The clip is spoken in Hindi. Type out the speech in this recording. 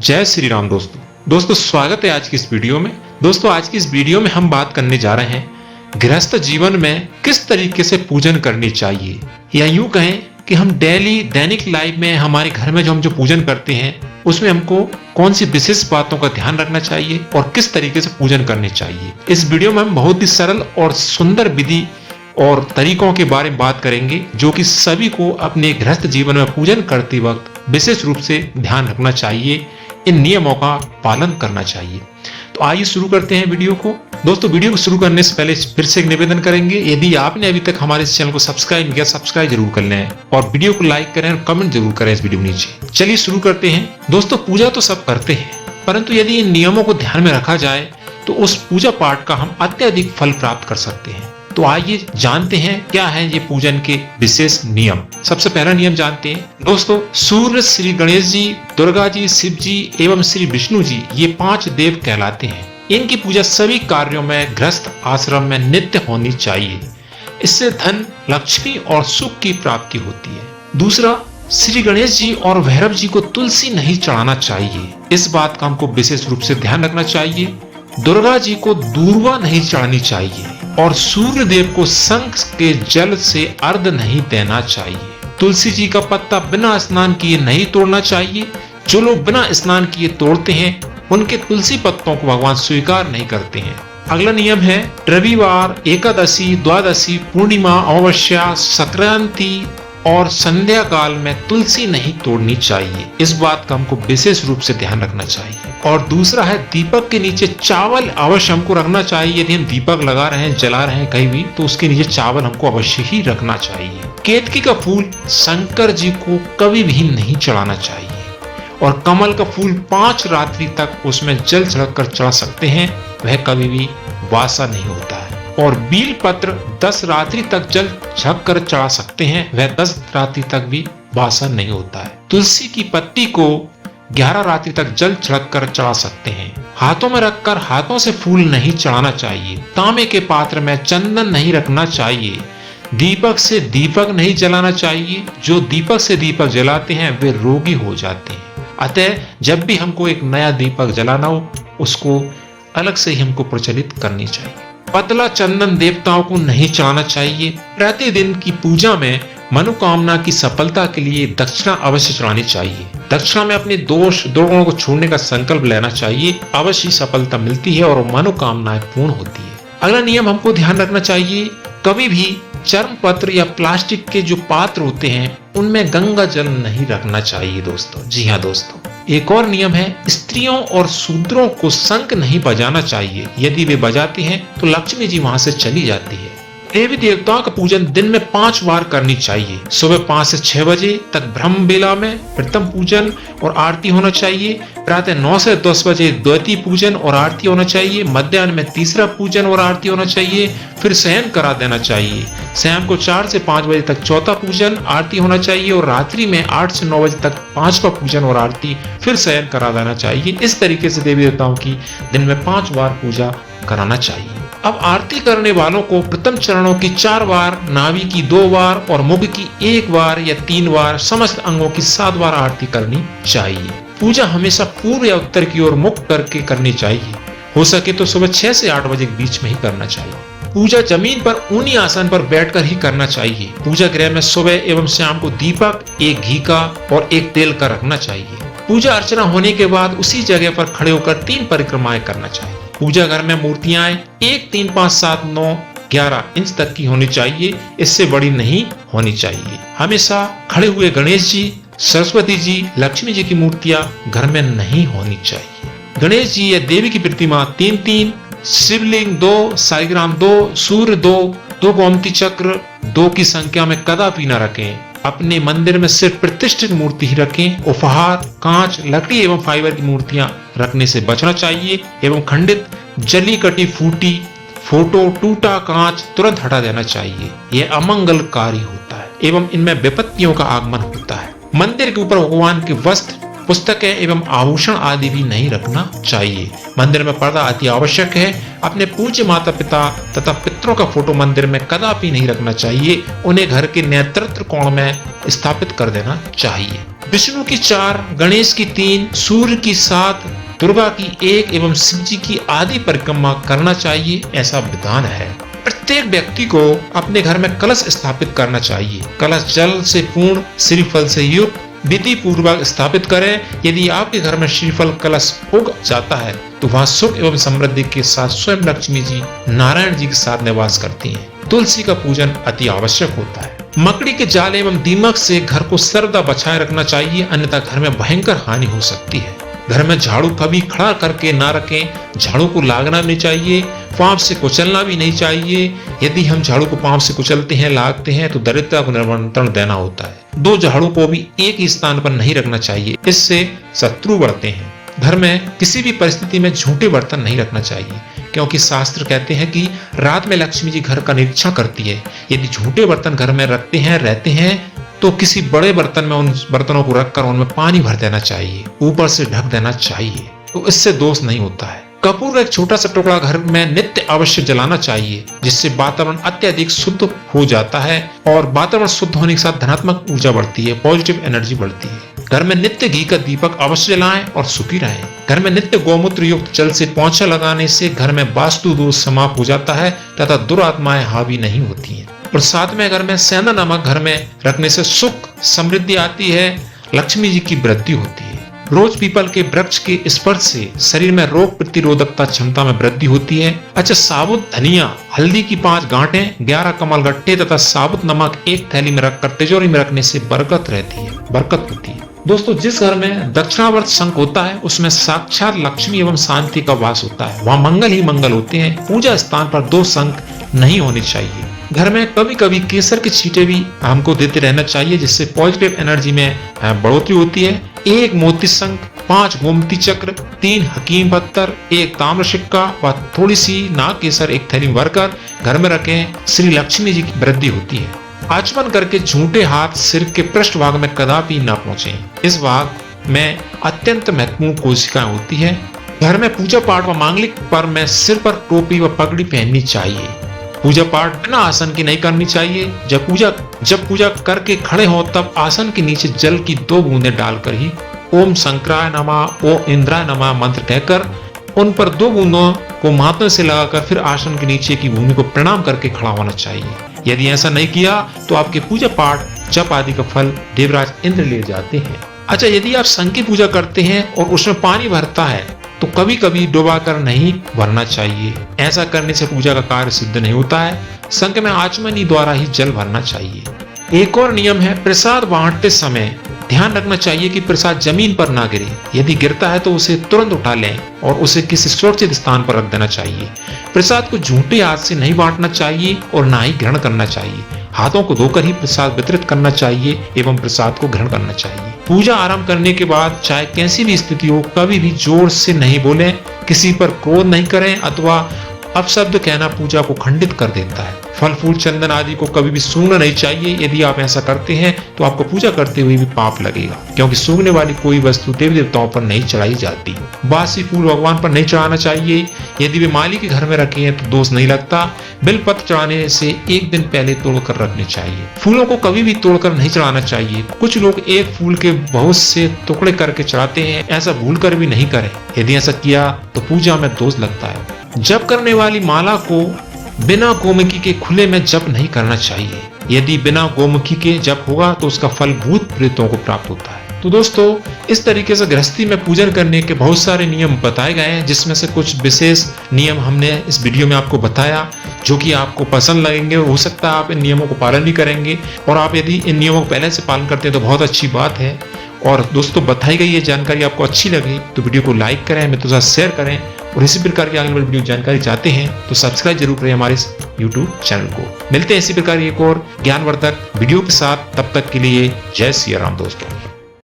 जय श्री राम दोस्तों स्वागत है आज की इस वीडियो में। दोस्तों आज की इस वीडियो में हम बात करने जा रहे हैं गृहस्थ जीवन में किस तरीके से पूजन करनी चाहिए, या यूं कहें कि हम दैनिक लाइफ में हमारे घर में जो पूजन करते हैं उसमें हमको कौन सी विशेष बातों का ध्यान रखना चाहिए और किस तरीके से पूजन करनी चाहिए। इस वीडियो में हम बहुत ही सरल और सुंदर विधि और तरीकों के बारे में बात करेंगे जो कि सभी को अपने गृहस्थ जीवन में पूजन करते वक्त विशेष रूप से ध्यान रखना चाहिए, इन नियमों का पालन करना चाहिए। तो आइए शुरू करते हैं वीडियो को। दोस्तों वीडियो को शुरू करने से पहले फिर से एक निवेदन करेंगे, यदि आपने अभी तक हमारे इस चैनल को सब्सक्राइब नहीं किया, सब्सक्राइब जरूर कर लें और वीडियो को लाइक करें और कमेंट जरूर करें इस वीडियो के नीचे। चलिए शुरू करते हैं। दोस्तों पूजा तो सब करते हैं, परंतु यदि इन नियमों को ध्यान में रखा जाए तो उस पूजा पाठ का हम अत्यधिक फल प्राप्त कर सकते हैं। तो आइए जानते हैं क्या है ये पूजन के विशेष नियम। सबसे पहला नियम जानते हैं दोस्तों, सूर्य, श्री गणेश जी, दुर्गा जी, शिव जी एवं श्री विष्णु जी ये 5 देव कहलाते हैं। इनकी पूजा सभी कार्यों में गृहस्थ आश्रम में नित्य होनी चाहिए। इससे धन, लक्ष्मी और सुख की प्राप्ति होती है। दूसरा, श्री गणेश जी और भैरव जी को तुलसी नहीं चढ़ाना चाहिए, इस बात का हमको विशेष रूप से ध्यान रखना चाहिए। दुर्गा जी को दूर्वा नहीं चढ़ानी चाहिए और सूर्य देव को शंख के जल से अर्घ नहीं देना चाहिए। तुलसी जी का पत्ता बिना स्नान किए नहीं तोड़ना चाहिए। जो लोग बिना स्नान किए तोड़ते हैं उनके तुलसी पत्तों को भगवान स्वीकार नहीं करते हैं। अगला नियम है, रविवार, एकादशी, द्वादशी, पूर्णिमा, अमावस्या, संक्रांति और संध्या काल में तुलसी नहीं तोड़नी चाहिए। इस बात का हमको विशेष रूप से ध्यान रखना चाहिए। और दूसरा है, दीपक के नीचे चावल अवश्य हमको रखना चाहिए। यदि हम दीपक लगा रहे हैं, जला रहे हैं कहीं भी, तो उसके नीचे चावल हमको अवश्य ही रखना चाहिए। केतकी का फूल शंकर जी को कभी भी नहीं चढ़ाना चाहिए और कमल का फूल 5 रात्रि तक उसमें जल छिड़क कर चढ़ा सकते हैं, वह कभी भी वासा नहीं होता है। और बील पत्र 10 रात्रि तक जल छिड़क कर चढ़ा सकते हैं, वह 10 रात्रि तक भी वासा नहीं होता है। तुलसी की पत्ती को 11 रात्रि तक जल छिड़क कर चढ़ा सकते हैं। हाथों में रखकर हाथों से फूल नहीं चढ़ाना चाहिए। तांबे के पात्र में चंदन नहीं रखना चाहिए। दीपक से दीपक नहीं जलाना चाहिए। जो दीपक से दीपक जलाते हैं वे रोगी हो जाते हैं। अतः जब भी हमको एक नया दीपक जलाना हो उसको अलग से ही हमको प्रचलित करनी चाहिए। पतला चंदन देवताओं को नहीं चढ़ाना चाहिए। प्रतिदिन की पूजा में मनोकामना की सफलता के लिए दक्षिणा अवश्य चढ़ानी चाहिए। दक्षिणा में अपने दोष दुर्गुणों को छोड़ने का संकल्प लेना चाहिए, अवश्य सफलता मिलती है और मनोकामनाएं पूर्ण होती है। अगला नियम हमको ध्यान रखना चाहिए, कभी भी चर्म पत्र या प्लास्टिक के जो पात्र होते हैं उनमें गंगा जल नहीं रखना चाहिए दोस्तों। जी हाँ दोस्तों, एक और नियम है, स्त्रियों और शूद्रों को शंख नहीं बजाना चाहिए। यदि वे बजाते हैं तो लक्ष्मी जी वहां से चली जाती है। देवी देवताओं का पूजन दिन में 5 बार करनी चाहिए। सुबह 5 से 6 बजे तक ब्रह्म बेला में प्रथम पूजन और आरती होना चाहिए। प्रातः 9 से 10 बजे द्वितीय पूजन और आरती होना चाहिए। मध्याह्न में तीसरा पूजन और आरती होना चाहिए। फिर शयन करा देना चाहिए। शाम को 4 से 5 बजे तक चौथा पूजन आरती होना चाहिए और रात्रि में 8 से 9 बजे तक 5वां पूजन और आरती, फिर शयन करा देना चाहिए। इस तरीके से देवी देवताओं की दिन में 5 बार पूजा कराना चाहिए। अब आरती करने वालों को प्रथम चरणों की 4 बार, नाभि की 2 बार और मुख की 1 बार या 3 बार, समस्त अंगों की 7 बार आरती करनी चाहिए। पूजा हमेशा पूर्व या उत्तर की ओर मुख करके करनी चाहिए। हो सके तो सुबह 6 से 8 बजे के बीच में ही करना चाहिए। पूजा जमीन पर ऊनी आसन पर बैठकर ही करना चाहिए। पूजा गृह में सुबह एवं शाम को दीपक, एक घी का और एक तेल का रखना चाहिए। पूजा अर्चना होने के बाद उसी जगह पर खड़े होकर 3 परिक्रमाएं करना चाहिए। पूजा घर में मूर्तियां 1, 3, 5, 7, 9, 11 इंच तक की होनी चाहिए, इससे बड़ी नहीं होनी चाहिए। हमेशा खड़े हुए गणेश जी, सरस्वती जी, लक्ष्मी जी की मूर्तियां घर में नहीं होनी चाहिए। गणेश जी या देवी की प्रतिमा 3-3, शिवलिंग 2, साईग्राम 2, सूर्य 2 गोमती चक्र 2 की संख्या में कदापि न रखें। अपने मंदिर में सिर्फ प्रतिष्ठित मूर्ति ही रखें। उपहार, कांच, लकड़ी एवं फाइबर की मूर्तियां रखने से बचना चाहिए एवं खंडित, जली कटी फूटी फोटो, टूटा कांच तुरंत हटा देना चाहिए। यह अमंगलकारी होता है एवं इनमें विपत्तियों का आगमन होता है। मंदिर के ऊपर भगवान के वस्त्र, पुस्तकें एवं आभूषण आदि भी नहीं रखना चाहिए। मंदिर में पर्दा अति आवश्यक है। अपने पूज्य माता पिता तथा पितरों का फोटो मंदिर में कदापि नहीं रखना चाहिए। उन्हें घर के नेतृत्व कोण में स्थापित कर देना चाहिए। विष्णु की 4, गणेश की 3, सूर्य की 7, दुर्गा की 1 एवं शिव जी की आदि परिक्रमा करना चाहिए, ऐसा विधान है। प्रत्येक व्यक्ति को अपने घर में कलश स्थापित करना चाहिए। कलश जल से पूर्ण, श्रीफल से युक्त विधि पूर्वक स्थापित करें। यदि आपके घर में श्रीफल कलश उग जाता है तो वहाँ सुख एवं समृद्धि के साथ स्वयं लक्ष्मी जी नारायण जी के साथ निवास करती हैं। तुलसी का पूजन अति आवश्यक होता है। मकड़ी के जाल एवं दीमक से घर को सर्वदा बचाए रखना चाहिए, अन्यथा घर में भयंकर हानि हो सकती है। घर में झाड़ू कभी खड़ा करके ना रखें। झाड़ू को लागना नहीं चाहिए, पांव से कुचलना भी नहीं चाहिए। यदि हम झाड़ू को पांव से कुचलते हैं, लागते हैं तो दरिद्रता को निमंत्रण देना होता है। 2 झाड़ू को भी एक ही स्थान पर नहीं रखना चाहिए, इससे शत्रु बढ़ते हैं। घर में किसी भी परिस्थिति में झूठे बर्तन नहीं रखना चाहिए, क्योंकि शास्त्र कहते हैं कि रात में लक्ष्मी जी घर का निरीक्षण करती है। यदि झूठे बर्तन घर में रखते हैं, रहते हैं, तो किसी बड़े बर्तन में उन बर्तनों को रखकर उनमें पानी भर देना चाहिए, ऊपर से ढक देना चाहिए, तो इससे दोष नहीं होता है। कपूर का एक छोटा सा टुकड़ा घर में नित्य अवश्य जलाना चाहिए, जिससे वातावरण अत्यधिक शुद्ध हो जाता है और वातावरण शुद्ध होने के साथ धनात्मक ऊर्जा बढ़ती है, पॉजिटिव एनर्जी बढ़ती है। घर में नित्य घी का दीपक अवश्य जलाएं और सुखी रहें। घर में नित्य गौमूत्र युक्त जल से पोंछा लगाने से घर में वास्तु दोष समाप्त हो जाता है तथा दुरात्माएं हावी नहीं होती हैं। और साथ में घर में सेंधा नमक घर में रखने से सुख समृद्धि आती है, लक्ष्मी जी की वृद्धि होती है। रोज पीपल के वृक्ष के स्पर्श से शरीर में रोग प्रतिरोधकता क्षमता में वृद्धि होती है। अच्छा, साबुत धनिया, हल्दी की 5 गांठें, 11 कमल गट्टे तथा साबुत नमक एक थैली में रखकर तिजोरी में रखने से बरकत रहती है, बरकत होती है। दोस्तों, जिस घर में दक्षिणावर्त शंख होता है उसमें साक्षात लक्ष्मी एवं शांति का वास होता है, वहाँ मंगल ही मंगल होते हैं। पूजा स्थान पर 2 शंख नहीं होने चाहिए। घर में कभी कभी केसर के छींटे भी हमको देते रहना चाहिए, जिससे पॉजिटिव एनर्जी में बढ़ोतरी होती है। 1 मोती शंख, 5 गोमती चक्र, 3 हकीम पत्थर, 1 ताम्र सिक्का व थोड़ी सी नाग केसर एक थैली में भरकर घर में रखें, श्री लक्ष्मी जी की वृद्धि होती है। आचमन करके झूठे हाथ सिर के पृष्ठ भाग में कदापि न पहुंचे। इस भाग में अत्यंत महत्वपूर्ण कोशिकाएं होती है। घर में पूजा पाठ व मांगलिक पर्व में सिर पर टोपी व पगड़ी पहननी चाहिए। पूजा पाठ बिना आसन की नहीं करनी चाहिए। जब पूजा करके खड़े हो तब आसन के नीचे जल की 2 बूंदें डालकर ही ओम शंकराय नमः, ओम इंद्राय नमः मंत्र कहकर उन पर 2 बूंदों को माथे से लगाकर फिर आसन के नीचे की भूमि को प्रणाम करके खड़ा होना चाहिए। यदि ऐसा नहीं किया तो आपके पूजा पाठ जप आदि का फल देवराज इंद्र ले जाते हैं। अच्छा, यदि आप शंख की पूजा करते हैं और उसमें पानी भरता है तो कभी कभी डुबा कर नहीं भरना चाहिए। ऐसा करने से पूजा का कार्य सिद्ध नहीं होता है। शंख में आचमनी द्वारा ही जल भरना चाहिए। एक और नियम है, प्रसाद बांटते समय ध्यान रखना चाहिए कि प्रसाद जमीन पर ना गिरे। यदि गिरता है तो उसे तुरंत उठा लें और उसे किसी सुरक्षित स्थान पर रख देना चाहिए। प्रसाद को झूठे हाथ से नहीं बांटना चाहिए और ना ही ग्रहण करना चाहिए। हाथों को धोकर ही प्रसाद वितरित करना चाहिए एवं प्रसाद को ग्रहण करना चाहिए। पूजा आरंभ करने के बाद चाहे कैसी भी स्थिति हो, कभी भी जोर से नहीं बोलें, किसी पर क्रोध नहीं करें अथवा अपशब्द कहना पूजा को खंडित कर देता है। फल फूल चंदन आदि को कभी भी सूंघना नहीं चाहिए। यदि आप ऐसा करते हैं तो आपको पूजा करते हुए भी पाप लगेगा, क्योंकि सूंघने वाली कोई वस्तु देवी देवताओं पर नहीं चढ़ाई जाती। बासी फूल भगवान पर नहीं चढ़ाना चाहिए। यदि वे माली के घर में रखे हैं तो दोष नहीं लगता। बेलपत्र चढ़ाने से 1 दिन पहले तोड़कर रखने चाहिए। फूलों को कभी भी तोड़कर नहीं चढ़ाना चाहिए। कुछ लोग एक फूल के बहुत से टुकड़े करके चढ़ाते हैं, ऐसा भूल कर भी नहीं करें। यदि ऐसा किया तो पूजा में दोष लगता है। जप करने वाली माला को बिना गोमुखी के खुले में जप नहीं करना चाहिए। यदि बिना गोमुखी के जप होगा तो उसका फल भूत प्रेतों को प्राप्त होता है। तो दोस्तों, इस तरीके से गृहस्थी में पूजन करने के बहुत सारे नियम बताए गए हैं, जिसमें से कुछ विशेष नियम हमने इस वीडियो में आपको बताया, जो कि आपको पसंद लगेंगे। हो सकता है आप इन नियमों को पालन भी करेंगे, और आप यदि इन नियमों को पहले से पालन करते हैं तो बहुत अच्छी बात है। और दोस्तों, बताई गई ये जानकारी आपको अच्छी लगी तो वीडियो को लाइक करें, मित्रों के साथ शेयर करें, और इसी प्रकार की आगे वीडियो जानकारी चाहते हैं तो सब्सक्राइब जरूर करें हमारे इस YouTube चैनल को। मिलते हैं इसी प्रकार एक और ज्ञानवर्धक वीडियो के साथ, तब तक के लिए जय सिया राम दोस्तों।